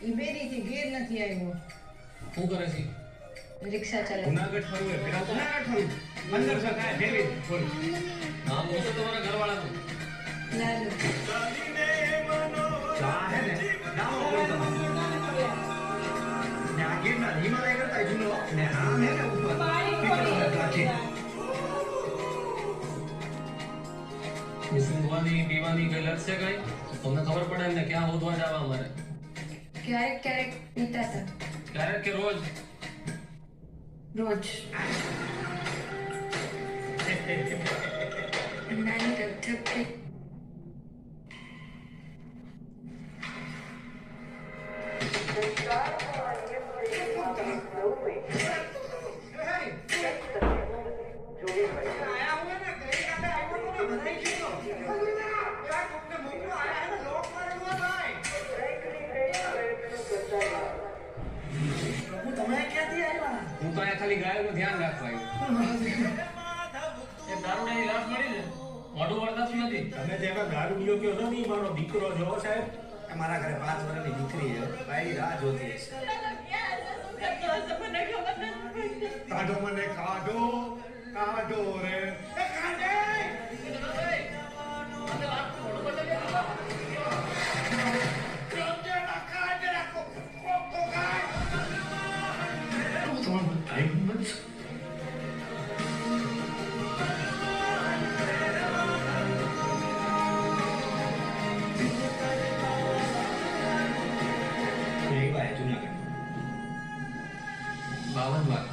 એ બેરીથી ઘેર નથી આવ્યો. શું કરે છે? રિક્ષા ચલાવે. જુનાગઢ ફરવું હોય પેલા જુનાગઢ ફરવું 1500 થાય ફેરવી થોડી. નામ પૂછો તમારા ઘરવાળાનું. લાલુ. ચા હે ને નામ બોલ તમારું. ને આ ગીરના હિમાલય કરતા જૂનો ને આમ હે ને ઉપર પીપળો પ્લાસ્ટિક. સુંઘવાની પીવાની કઈ લત છે કઈ? તમને ખબર પડે ને ક્યાં હોદવા જવા અમારે? ક્યારેક ક્યારેક પીતા હતા. ક્યારેક કે રોજ? રોજ. નાની ઠપઠપ. હું તો અહીંયા ખાલી ગાયોનું ધ્યાન રાખવા આવ્યો. એ દારૂડિયાની લાશ મળી ને મોઢું વળતાતું નથી. તમે જેનો દારૂ પીઓ કયો છો ને ઈ મારો દીકરો જો સાહેબ. અમારા ઘરે 5 વર્ષની દીકરી છે ભાઈ રાહ જોતી છે. કાઢો મને કાઢો કાઢો રે એ કાઢે બાવન વાર